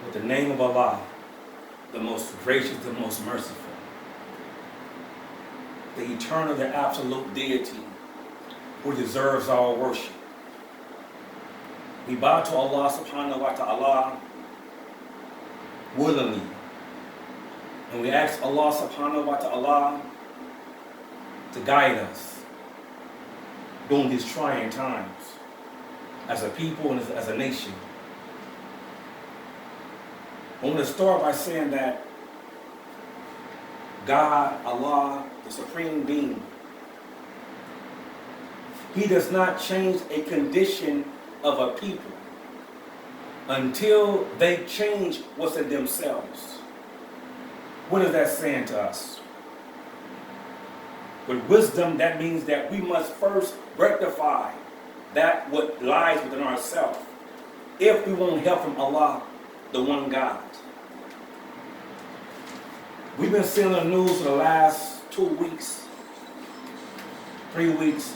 with the name of Allah, the most gracious, the most merciful, the eternal, the absolute deity who deserves all worship. We bow to Allah subhanahu wa ta'ala willingly. And we ask Allah subhanahu wa ta'ala to guide us during these trying times as a people and as a nation. I want to start by saying that God, Allah, the Supreme Being, He does not change a condition of a people until they change what's in themselves. What is that saying to us? With wisdom, that means that we must first rectify that what lies within ourselves if we want help from Allah, the one God. We've been seeing the news for the last 2 weeks, 3 weeks.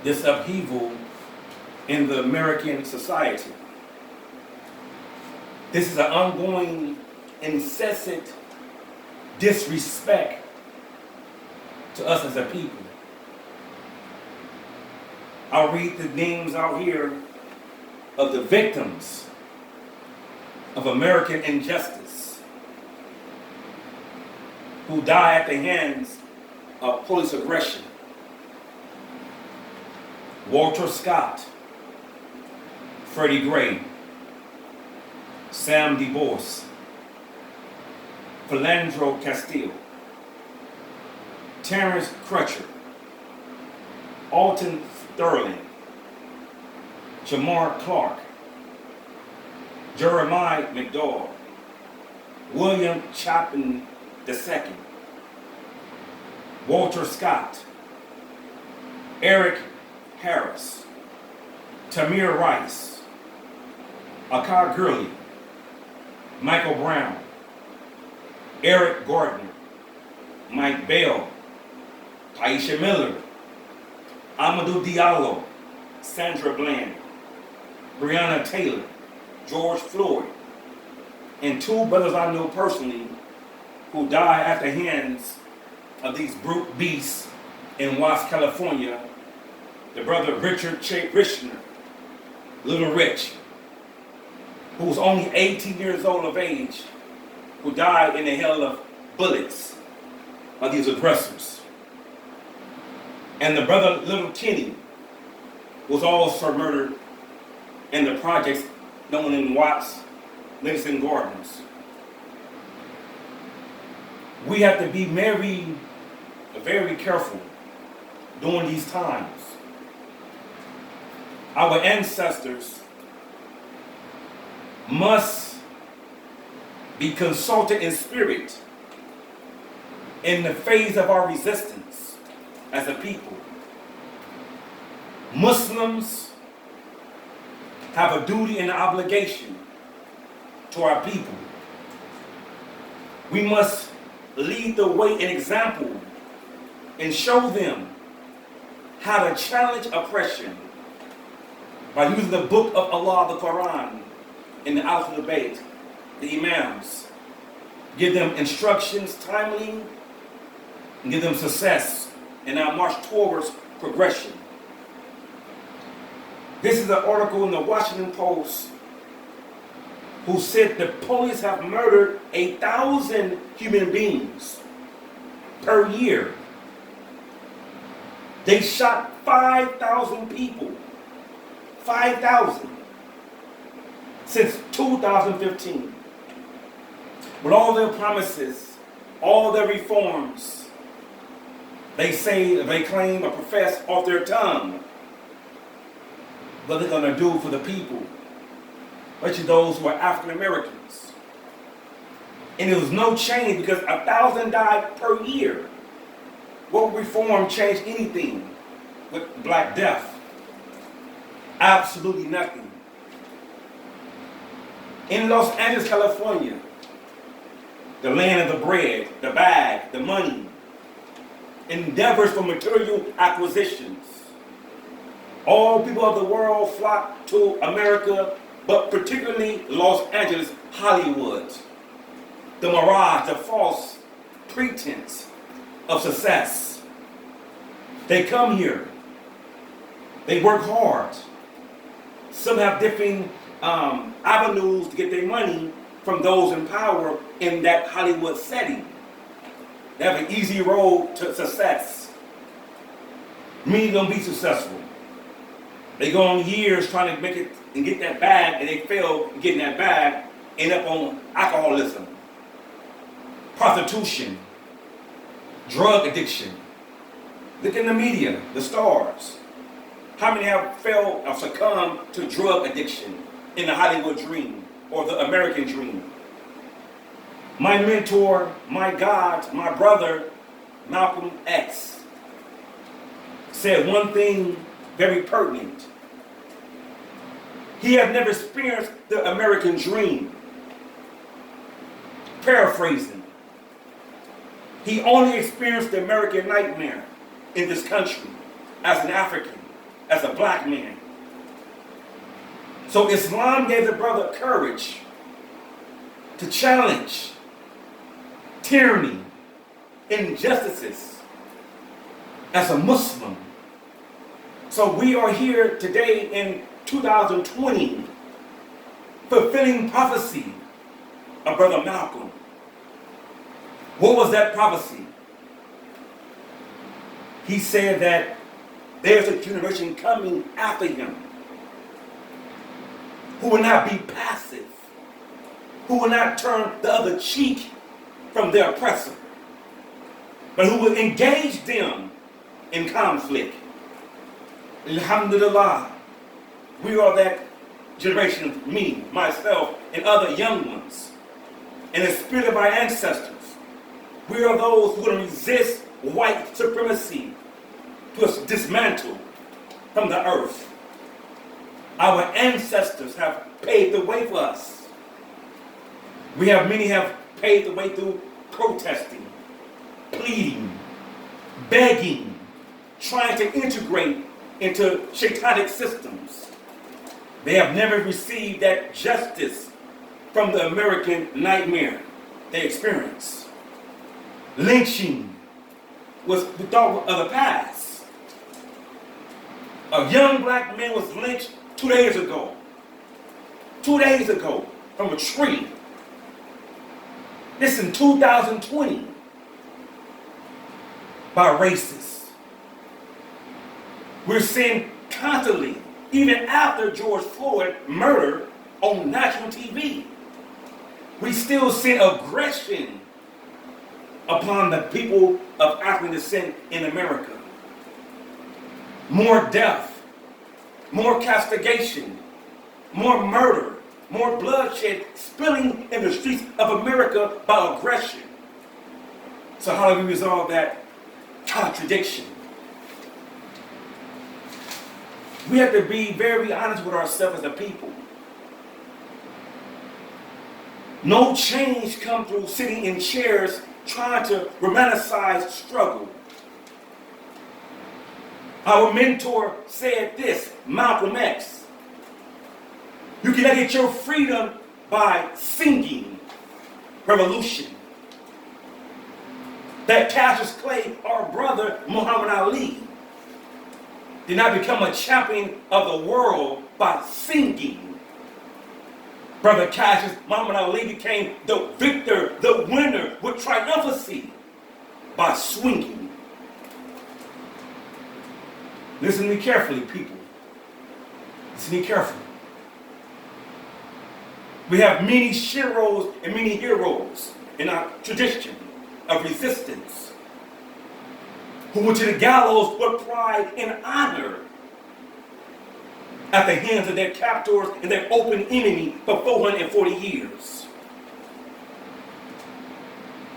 This upheaval in the American society. This is an ongoing, incessant disrespect to us as a people. I'll read the names out here of the victims of American injustice who die at the hands of police aggression. Walter Scott, Freddie Gray, Sam DeBoer, Philandro Castile, Terrence Crutcher, Alton Sterling, Jamar Clark, Jeremiah McDowell, William Chapin II, Walter Scott, Eric Harris, Tamir Rice, Akar Gurley, Michael Brown, Eric Gardner, Mike Bell, Taisha Miller, Amadou Diallo, Sandra Bland, Breonna Taylor, George Floyd, and 2 brothers I know personally who died at the hands of these brute beasts in Watts, California. The brother Richard Richner, Little Rich, who was only 18 years old of age, who died in the hail of bullets of these aggressors. And the brother Little Kenny was also murdered in the projects known in Watts, Livingston Gardens. We have to be very careful during these times. Our ancestors must be consulted in spirit in the phase of our resistance as a people. Muslims have a duty and an obligation to our people. We must lead the way in example and show them how to challenge oppression by using the book of Allah, the Quran, in the Al debate, the Imams. Give them instructions timely and give them success in our march towards progression. This is an article in the Washington Post who said the police have murdered 1,000 human beings per year. They shot 5,000 people. 5,000 since 2015. With all their promises, all their reforms, they say, they claim or profess off their tongue what they're going to do for the people, especially those who are African Americans. And there was no change because 1,000 died per year. What reform changed anything with Black Death? Absolutely nothing. In Los Angeles, California, the land of the bread, the bag, the money, endeavors for material acquisitions. All people of the world flock to America but particularly Los Angeles, Hollywood. The mirage, the false pretense of success. They come here. They work hard. Some have different avenues to get their money from those in power in that Hollywood setting. They have an easy road to success. Many don't be successful. They go on years trying to make it and get that bag, and they fail in getting that bag, end up on alcoholism, prostitution, drug addiction. Look in the media, the stars. How many have failed or succumbed to drug addiction in the Hollywood dream or the American dream? My mentor, my God, my brother, Malcolm X, said one thing very pertinent. He had never experienced the American dream. Paraphrasing, he only experienced the American nightmare in this country as an African, as a black man. So Islam gave the brother courage to challenge tyranny, injustices as a Muslim. So we are here today in 2020 fulfilling prophecy of Brother Malcolm. What was that prophecy? He said that there's a generation coming after him who will not be passive, who will not turn the other cheek from their oppressor, but who will engage them in conflict. Alhamdulillah, we are that generation, me, myself, and other young ones. In the spirit of our ancestors, we are those who will resist white supremacy to dismantle from the earth. Our ancestors have paved the way for us. Many have paved the way through protesting, pleading, begging, trying to integrate into shaitanic systems. They have never received that justice from the American nightmare they experience. Lynching was the thought of the past. A young black man was lynched 2 days ago. 2 days ago from a tree. This in 2020 by racists. We're seeing constantly, even after George Floyd murder on national TV, we still see aggression upon the people of African descent in America. More death, more castigation, more murder, more bloodshed spilling in the streets of America by aggression. So how do we resolve that contradiction? We have to be very honest with ourselves as a people. No change comes through sitting in chairs trying to romanticize struggle. Our mentor said this, Malcolm X. You cannot get your freedom by singing revolution. That Cassius Clay, our brother Muhammad Ali, did not become a champion of the world by singing. Brother Cassius Muhammad Ali became the victor, the winner with triumphancy by swinging. Listen to me carefully, people. Listen to me carefully. We have many sheroes and many heroes in our tradition of resistance who went to the gallows with pride and honor at the hands of their captors and their open enemy for 440 years.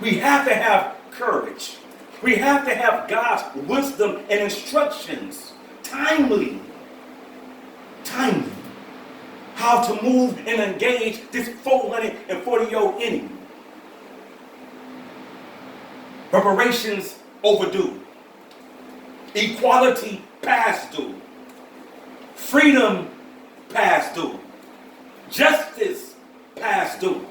We have to have courage. We have to have God's wisdom and instructions timely, how to move and engage this 440-year-old enemy. Reparations overdue. Equality past due. Freedom past due. Justice passed due.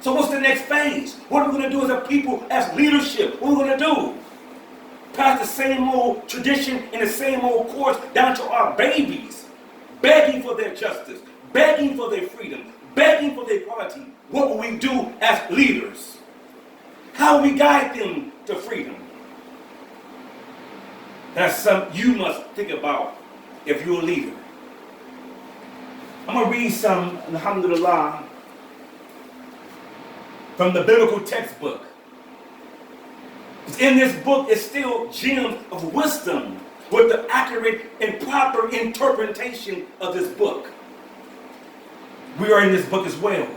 So what's the next phase? What are we going to do as a people, as leadership? What are we going to do? Pass the same old tradition and the same old course down to our babies, begging for their justice, begging for their freedom, begging for their equality. What will we do as leaders? How will we guide them to freedom? That's something you must think about if you're a leader. I'm going to read some, alhamdulillah, from the biblical textbook. In this book is still gems of wisdom with the accurate and proper interpretation of this book. We are in this book as well.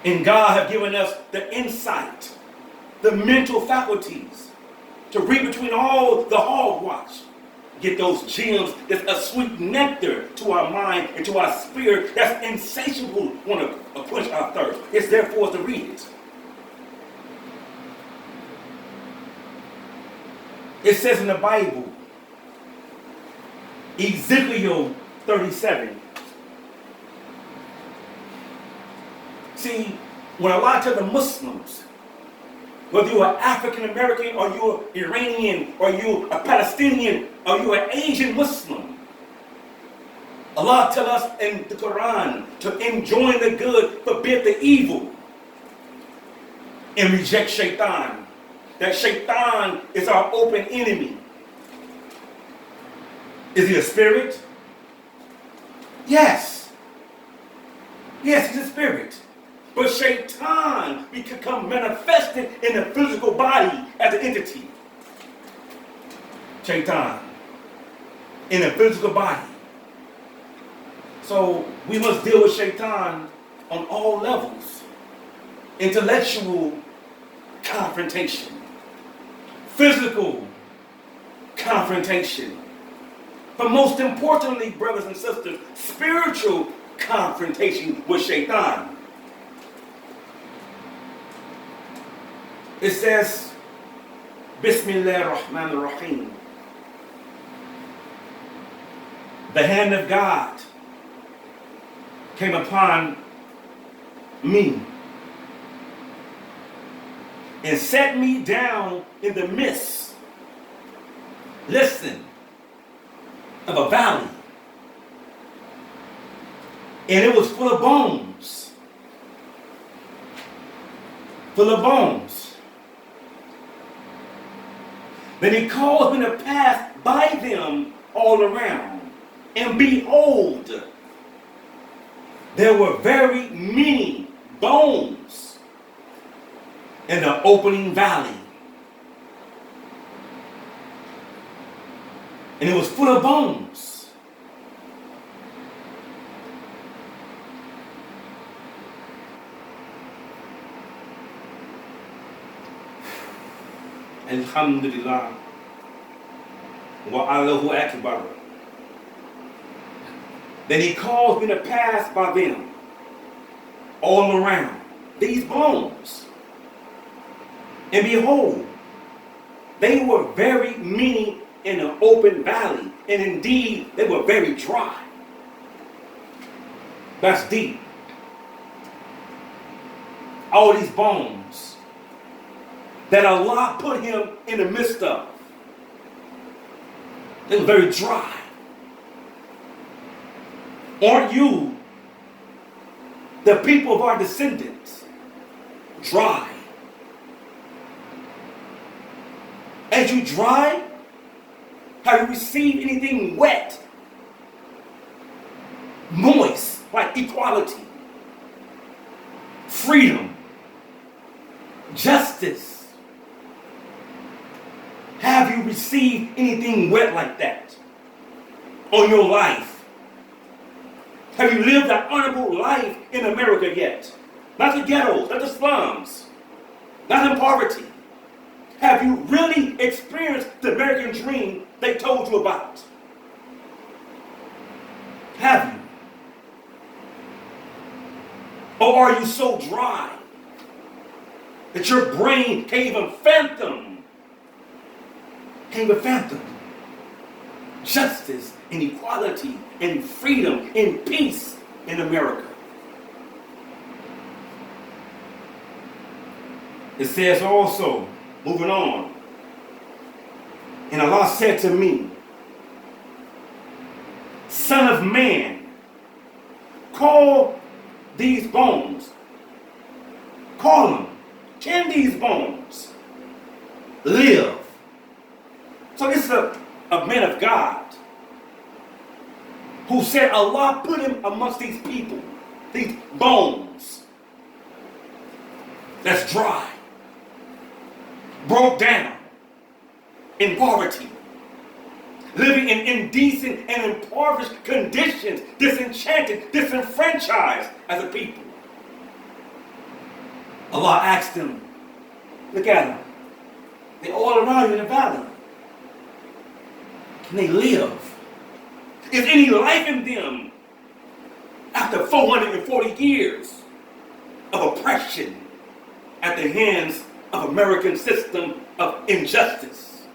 And God has given us the insight, the mental faculties to read between all the hogwash. Get those gems that's a sweet nectar to our mind and to our spirit that's insatiable, want to quench our thirst. It's there for us to read it. It says in the Bible, Ezekiel 37. See, when a lot of the Muslims, whether you're African American or you're Iranian or you're a Palestinian or you're an Asian Muslim, Allah tells us in the Quran to enjoin the good, forbid the evil, and reject shaitan. That shaitan is our open enemy. Is he a spirit? Yes. Yes, he's a spirit. But shaitan become manifested in the physical body as an entity. Shaitan. In a physical body. So we must deal with shaitan on all levels. Intellectual confrontation. Physical confrontation. But most importantly, brothers and sisters, spiritual confrontation with shaitan. It says, Bismillah ar-Rahman ar-Rahim. The hand of God came upon me and set me down in the midst, listen, of a valley. And it was full of bones. Full of bones. Then he caused me to pass by them all around. And behold, there were very many bones in the opening valley. And it was full of bones. Alhamdulillah. Wa Allahu Akbar. Then he caused me to pass by them all around these bones. And behold, they were very many in an open valley. And indeed, they were very dry. That's deep. All these bones that Allah put him in the midst of. They were very dry. Aren't you, the people of our descendants, dry? As you dry, have you received anything wet, moist, like equality, freedom, justice? Have you received anything wet like that on your life? Have you lived an honorable life in America yet? Not the ghettos, not the slums, not in poverty. Have you really experienced the American dream they told you about? Have you? Or are you so dry that your brain can't even fathom justice and equality and freedom and peace in America. It says also, moving on, and Allah said to me, Son of man, call these bones. Call them. Can these bones live? So this is a man of God who said Allah put him amongst these people, these bones that's dry, broke down, in poverty, living in indecent and impoverished conditions, disenchanted, disenfranchised as a people. Allah asked them, look at them. They're all around you in the valley. Can they live? Is any life in them after 440 years of oppression at the hands of American system of injustice?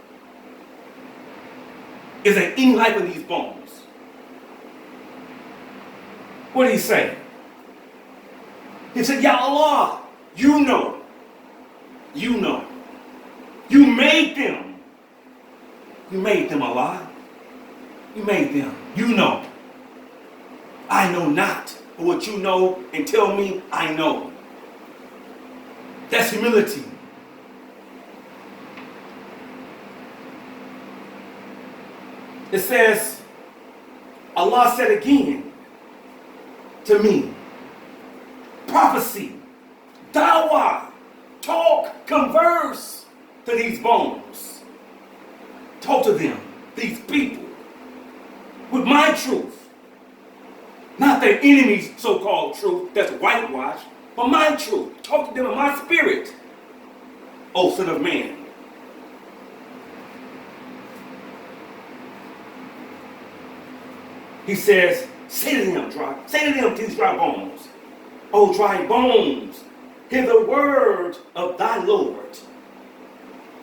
Is there any life in these bones? What did he say? He said, Ya Allah, you know. You know. You made them. You made them, Allah. You made them. You know. I know not. But what you know and tell me, I know. That's humility. It says, Allah said again to me, prophecy, dawah, talk, converse to these bones. Talk to them, these people, with my truth. Not their enemies' so-called truth that's whitewashed, but my truth. Talk to them in my spirit, O Son of Man. He says, say to them, these dry bones, O dry bones, hear the word of thy Lord.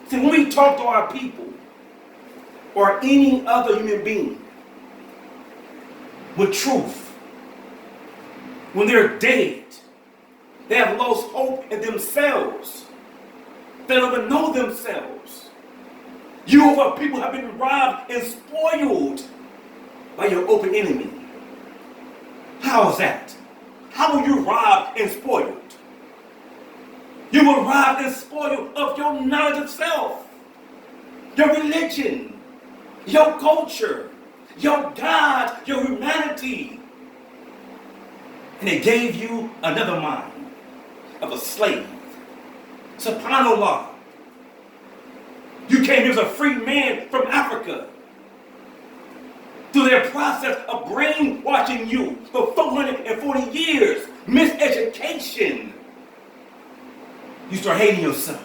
See, when we talk to our people or any other human being with truth, when they're dead, they have lost hope in themselves. They don't even know themselves. You of our people have been robbed and spoiled by your open enemy. How is that? How were you robbed and spoiled? You were robbed and spoiled of your knowledge of self, your religion, your culture, your God, your humanity. And they gave you another mind of a slave. SubhanAllah. You came here as a free man from Africa. Through their process of brainwashing you for 440 years, miseducation, you start hating yourself.